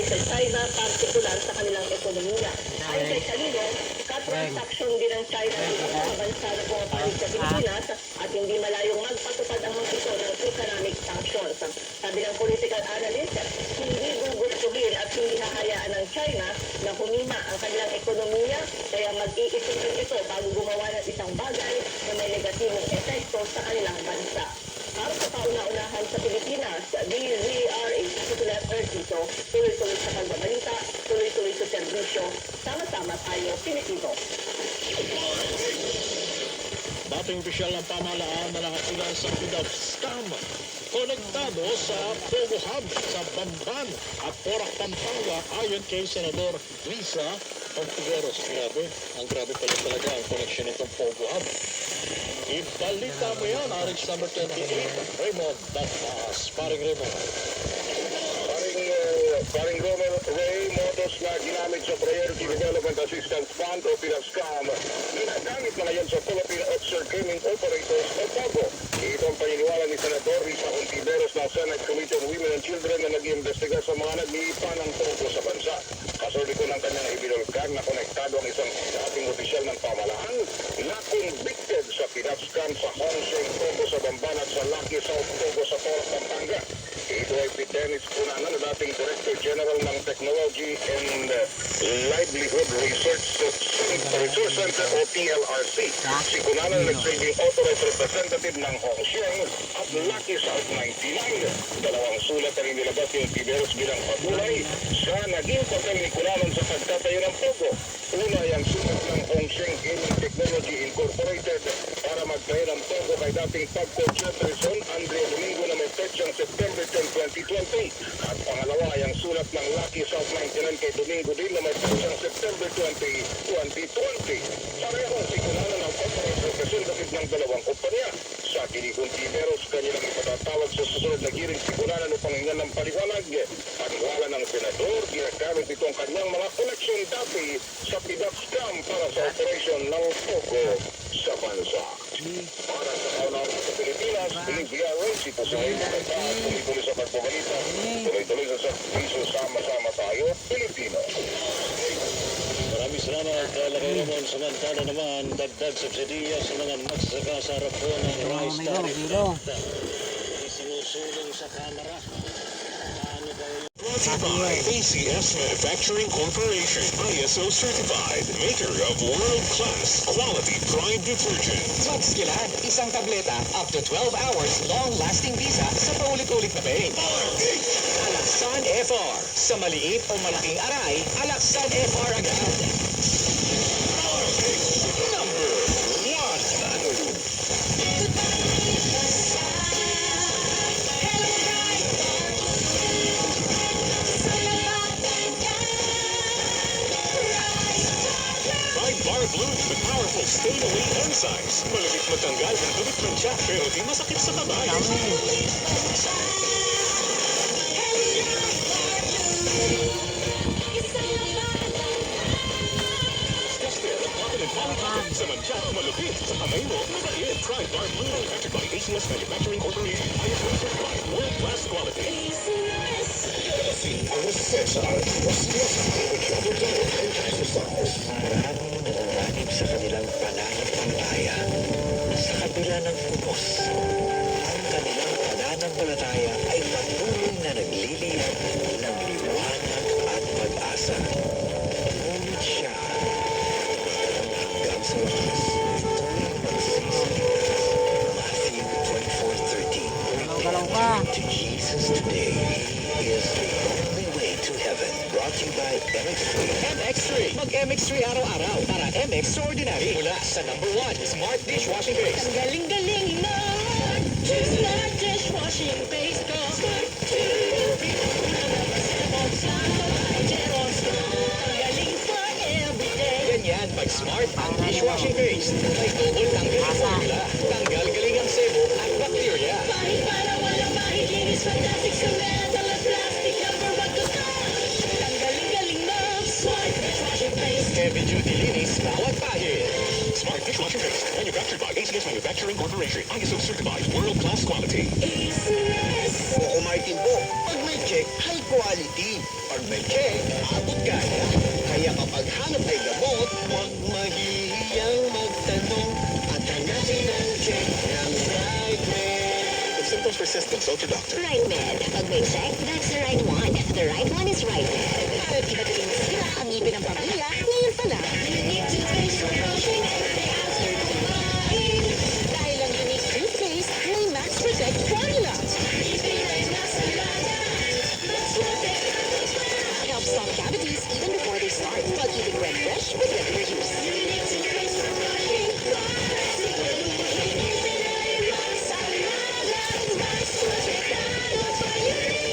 sa China, partikular sa kanilang ekonomiya. Ayon kay Salino, katransaksyon din ng China sa mga bansa na pumapanig sa Pilipinas at hindi malayong magpatupad ang mga ito ng economic sanctions. Sabi ng political analyst, hindi gugustuhin at hindi hahayaan ng China na humina ang kanilang ekonomiya, kaya mag-iisip ito bago gumawa ng isang bagay na may negatibong epekto sa kanilang bansa. Para sa kauna-unahan sa Pilipinas, DZRH Titular Ertito, tuloy-tuloy sa pagbabalita, tuloy-tuloy sa serbisyo, sama-sama tayo, Pilipino. Dating opisyal ng pamahalaan na lahat sila sa Pidap Scam. Konektado sa Pogo Hub sa Bamban at Porac, Pampanga ayon kay Senador Risa Ontiveros. Ang grabe pala talaga ang koneksyon nitong Pogo Hub. Ibalita mo yan, RH number 28, Raymond Datmas. Paring Raymond. Paring Ray, modus na ginamit sa Priority Development Assistance Fund o PINASCAM, ginagamit na ngayon sa Philippine Offshore Gaming Operators o POGO. Ito ang paniniwala ni Senador Risa Ontiveros ng Senate Committee on Women and Children na nag-iimbestiga sa mga naglipa ng POGO sa bansa. Kasordi ko ng kanyang ibinulgar na konektado ang isang dating opisyal ng pamahalaan na convicted sa PINASCAM sa Hongseng POGO sa Bamban at sa Lucky South POGO sa Porac, Pampanga. Ito ay si Dennis Cunanan na dating Director General ng Technology and Livelihood Research Center o TLRC. Si Cunanan nagsilbing authorized representative ng Hongseng at Lucky South 99. Dalawang sulat na rin nilabas yung Tiberos bilang patunay sa naging papel ni Cunanan sa pagtatayo ng POGO. Una yung sulat ng Hongseng Gaming Technology Incorporated para magtayo ng POGO kay dating PAGCO Chairperson Andrea Domingo na may petsang September 10, 2020. At pangalawa ay ang sulat ng Lucky South 99 kay Domingo din na may petsang September 20, 2020. Pareho si Cunanan ang corporate representative ng dalawang kumpanya. Sa Kinikong Tiberos, kanilang ipatatawag sa susunod na hearing si Cunanan upang hingan ng paliwanag. Paniwala ng senador, ginagamit itong kanyang mga koleksyon dati sa Pidap Scam para sa operation ng POGO sa bansa. Para sa kaunawang sa Pilipinas, DZRH, ito sa ngayon maganda at tuloy-tuloy sa pagbabalita, tuloy-tuloy sa servisyo, sama-sama tayo, Pilipino. Maraming salamat, Raymond. Samantala naman, dagdag subsidiya sa mga magsasaka sa harap po ng rice tariff. Isinusulong sa kamera. Brought to you by ACS Manufacturing Corporation, ISO certified, maker of world-class quality dry detergent. Magskilan, isang tableta, up to 12 hours, long-lasting visa sa paulit-ulit na pain. Alaksan FR. Sa maliit o malaking aray, Alaksan FR agad. Number 1. Bar Blues with powerful stain-away enzymes. Malamig matanggal ang dumi ng tiyak pero di masakit sa kamay. Sa mancha, malupit. Sa kamay mo, mabait. Try Bar Blue. Manufactured by ACS Manufacturing Corporation. ISO certified. World-class quality. Maraming nanganganib sa kanilang pananampalataya. Sa kabila ng pumos, ang kanilang pananampalataya ay patuloy na nagliliyab ng liwanag at pag-asa. Ngunit siya, hanggang sa wakas, tuwing magsisisi. Matthew 24:13. To Jesus today is the only way to heaven. Brought to you by MX3. MX3. Mag-MX3 araw-araw para MX Ordinary. Mula sa number 1, Smart Dishwashing Base. Ang galing-galing na Smart Dishwashing Base ko. Smart Ang galing for everyday. Ganyan, pag Smart ang Dishwashing Base. May tungkol tanggal formula, tanggal galing ang sebo at bacteria. Kahit para walang mahiginis, fantastic cement, alas plastic, number 1 to touch. Ang galing-galing na Smart Dishwashing Base. Heavy duty linis, bawat pahid. Smart Dishwashing Base. Manufactured by ACS Manufacturing Corporation. ISO certified. World-class quality. ACS. Martin po, pag may check, high quality. Pag may check, abot kaya. Kaya kapag hanap ay gamot, huwag mahihiyang magtanong at hanapin ang check ng right med. If symptoms persist, consult your doctor. Right Med. Pag may check, that's the right one. The right one is Right Med. Para di madaling sira ang ngipin ng pamilya, ngayon pa lang. Unique toothpaste for brushing every after kumain. Dahil ang unique toothpaste, may Max Protect formula. Helps stop cavities even before they start, while keeping breath fresh with regular use.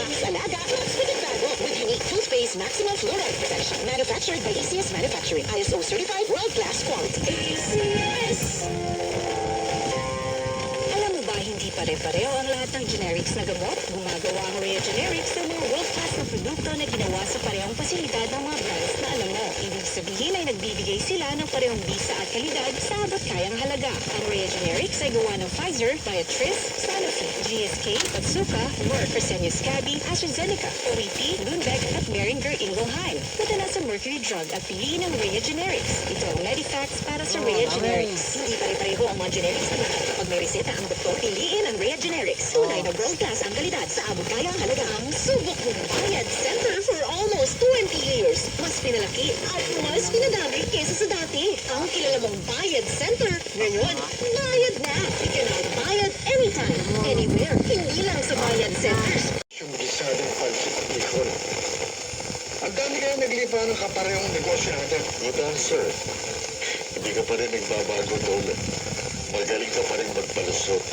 Max Alaga, Max Pinagbago with unique toothpaste maximum fluoride protection. Manufactured by ACS Manufacturing. ISO certified world-class quality. ACS! Alam mo ba hindi pare-pareho ang lahat ng generics na gamot? Gumagawa ang Rhea Generics ng mga world-class na produkto na ginawa sa parehong pasilidad ng mga brands na alam mo. Ibig sabihin ay nagbibigay sila ng parehong bisa at kalidad sa abot kayang halaga. Ang Rhea Generics ay gawa ng Pfizer, Viatris, Sanofi, GSK, Otsuka, Merck, Fresenius Kabi, AstraZeneca, OEP, Lundbeck at Boehringer Ingelheim. Padala sa Mercury Drug at piliin ang Rhea Generics. Ito ang Medifacts para sa Rhea Generics. Hindi pare-pareho ang mga generics na lahat. Kapag may reseta ang doktor, piliin ang Rhea Generics. Tunay na world-class ang kalidad sa abot kayang halaga. Ang subok ng Bayad Center for almost 20 years. Mas pinalaki at mas pinadami kesa sa dati. Ang kilala mong Bayad Center, ngayon, bayad na. You can now bayad anytime, anywhere. Hindi lang sa Bayad Centers. Yung gisadong pansit at likod. Ang dami kayo naglipa ng kaparehong negosyo natin. Good answer. Hindi ka pa rin nagbabago, Dol. Magaling ka pa rin magpalusot.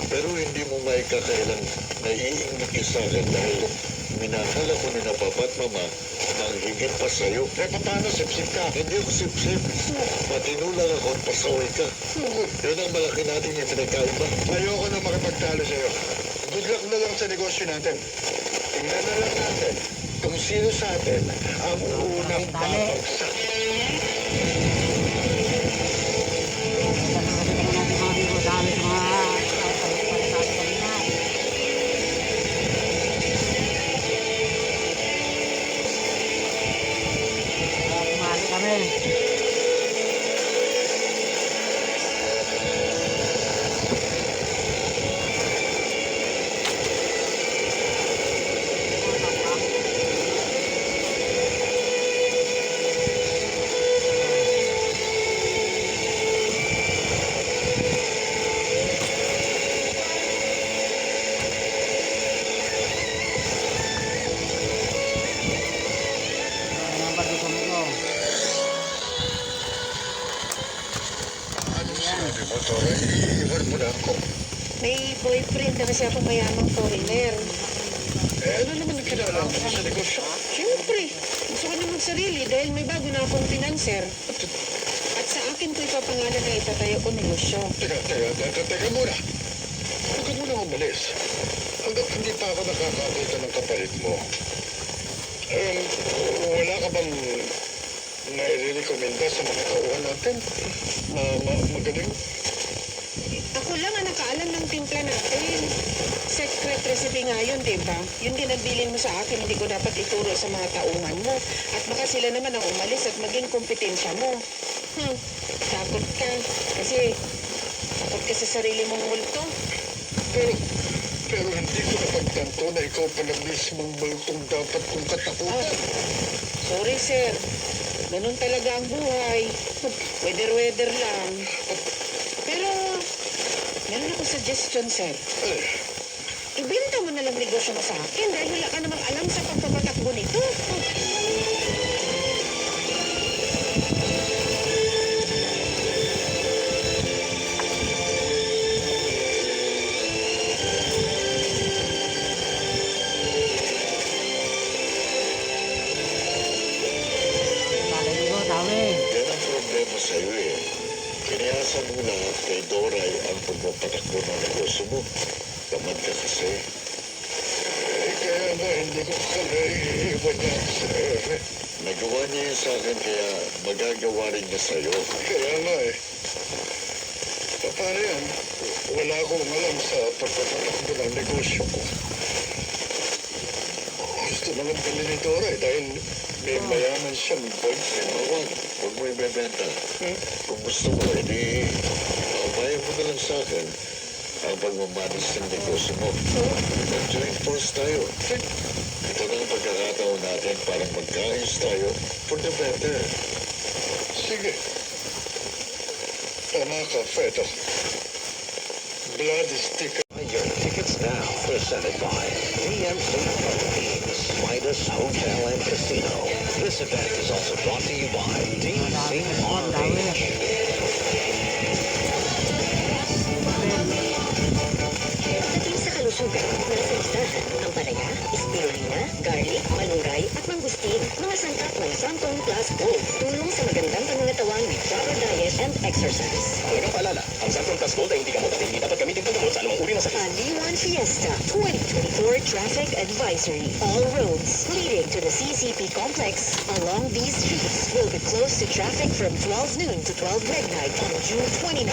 Pero hindi mo maikakailang naiingit ka sa akin dahil minahal ako ni na Papa at Mama nang higit pa sa'yo. Eh, paano sip-sip ka? Hindi ako sip-sip. Patinulang ako at pasaway ka. Yun ang malaki nating ipinagkaiba. Ayoko na makipagtalo sa'yo. Good luck na lang sa negosyo natin. Tingnan na lang natin kung sino sa atin ang unang babagsak. Sabi mo, Tora, iiwan mo na ako. May boyfriend na kasi akong mayamang foreigner. Eh, ano naman ang kinalaman mo sa negosyo? Siyempre, gusto ko na magsarili dahil may bago na akong financer. At sa akin ko ipapangalan na itatayo ko negosyo. Teka muna. Huwag ka muna umalis. Hanggang hindi pa ako nakakakita ng kapalit mo. Wala ka bang nai-recommenda sa mga tauhan natin na magaling? Ako lang ang nakaalam ng timpla natin. Secret recipe nga yun, diba? Yun din nagbilin mo sa akin, hindi ko dapat ituro sa mga tauhan mo. At baka sila naman ang umalis at maging kompetensya mo. Takot ka. Kasi takot ka sa sarili mong multo. Pero hindi ko napagtanto na ikaw pala mismong multong dapat kong katakutan. Sorry, sir. Ganun talaga ang buhay. Weather lang. Pero, meron ako suggestion, sir. Ibenta mo na lang negosyo mo sa akin dahil wala ka namang alam sa pagpapatakbo nito. Yan ang problema sa'yo eh. Kinayasan mo lahat kay Doray ang pagpapatakbo ng negosyo mo. Tamad ka kasi. Kaya nga hindi ko kaya iiwan niya, sir. Nagawa niya yun sa akin kaya magagawa rin niya sa'yo. Kaya nga eh. Paano yan? Wala akong alam sa pagpapatakbo ng negosyo ko. kailangan pala ni Dora dahil may mayaman siyang boyfriend. Mawag, huwag mo ibebenta. Kung gusto mo, edi bayan mo na lang sa akin ang pagmamanis ng negosyo mo. Mag-join force tayo. Ito na ang pagkakataon natin para magkaayos tayo for the better. Sige. Tama ka, Feto. Blood is thicker. Buy your tickets now. Presented by DMC Philippines, Midas Hotel and Casino. This event is also brought to you by DCRH. Pagdating sa kalusugan, nasa listahan ang palaya, spirulina, garlic, maluray at mangustin. Mga sangkap ng Santon Plus Gold. Tulong sa magandang pangangatawan with proper diet and exercise. Huwag kang paalala, ang Santon Plus Gold ay hindi gamot at hindi dapat gamitin paggamot sa anumang uri ng sakit. Aliwan Fiesta 2024 Traffic Advisory. All roads leading to the CCP complex along these streets will be closed to traffic from 12 noon to 12 midnight on June 29,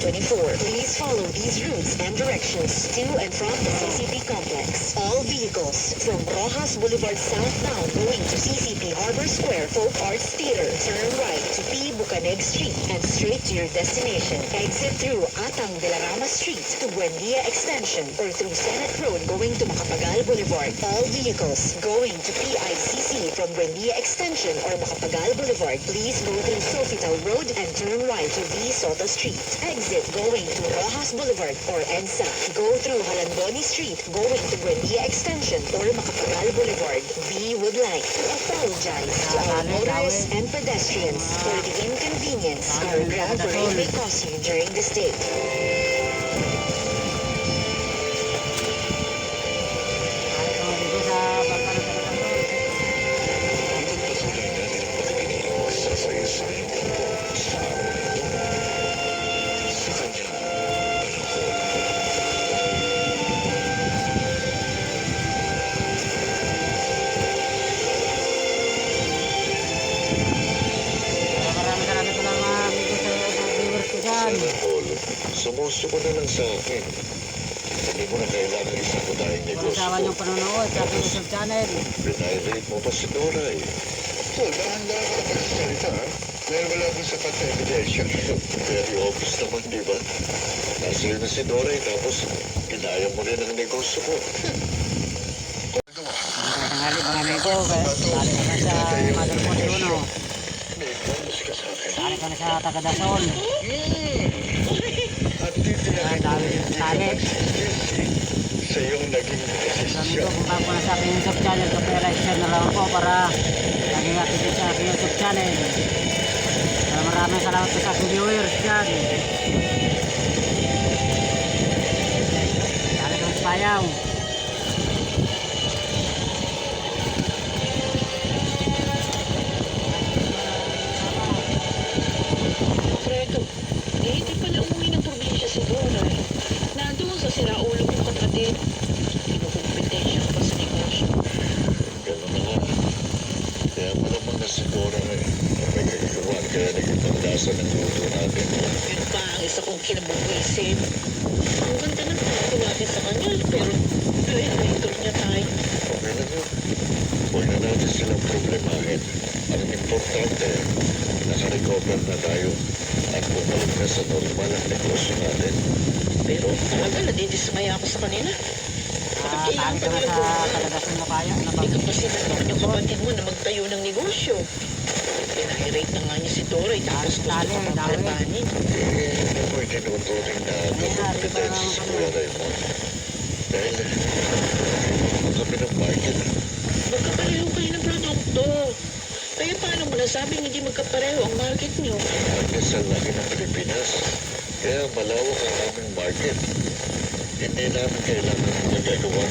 2024. Please follow these routes and directions to and from the CCP complex. All vehicles from Rojas Boulevard southbound going to CCP Harbor Square Folk Arts Theater, turn right to P. Bucaneg Street and straight to your destination. Exit through Atang de la Rama Street to Buendia Extension or through Senate Road going to Macapagal Boulevard. All vehicles going to PICC from Buendia Extension or Macapagal Boulevard, please go through Sofitel Road and turn right to V. Soto Street. Exit going to Rojas Boulevard or EDSA. Go through Halandoni Street going to Buendia Extension or Macapagal Boulevard. We would like to apologize to our motorists and pedestrians for the inconvenience our Grab Parade may cause you during this day. Sasaysay mo po sa amin mo. Sa kanyang panahon. Marami po lang mga amigo sa viewers ko dyan. Sana all, sumusuko na lang sa akin. Hindi mo na kailangan isa ko tayong Kung negosyo asawa ko. niyong panonood sa aking YouTube channel. Pinay-rate mo pa si Dora eh. Paul, dahan-dahan ka na pagsasalita ha? Dahil wala akong sapat na ebidensya. Very obvious naman, di ba? Nasa na si Dora eh, tapos kinaya mo rin ang negosyo ko. Tanghali mga amigo, balik ka na sa Mother Phone Bruno. May promise ka sa akin. Balik ka na sa Tagadasol. At titiyakin ko Dami yung tali. sa iyong naging Amigo, desisyon. kung bago na sa aking YouTube channel, like share na lang po para laging update sa aking YouTube channel. Maraming salamat po sa aking viewers dyan. Balik ka na sa Payaw. Fredo, hindi pala umuwi ng probinsya si Dora. Nandoon sa siraulo kong kapatid. Kinukumpetensya ko pa sa negosyo. Ganun na nga. Kaya malamang na si Dora eh. May kagagawa kaya naging paglasan ng luto natin. Yun pa ang isa kong kinabubuisin. Ang ganda ng trato natin sa kanya, pero idol niya tayo. Okay na yun. Huwag na natin silang problemahin. Ang importante, nakarecover na tayo at bumalik na sa normal ang negosyo natin. Pero talaga, nadidismaya ako sa kanila. Balik ka na sa Tagadasol na kaya. Hindi ka pa sinunod yung kapatid mo na magtayo ng negosyo. Pinahirate na nga niya si Dora, tapos gusto Tali, ka dami. makarbanin. Hindi mo itinuturing na kompetensya si Kuya Raymond. Dahil kami ng market. Magkapareho kayo ng produkto. Kaya paano mo nasabing hindi magkapareho ang market niyo? Market sa laki ng Pilipinas. Kaya malawak ang aming market. Hindi namin kailangan ng nagagawa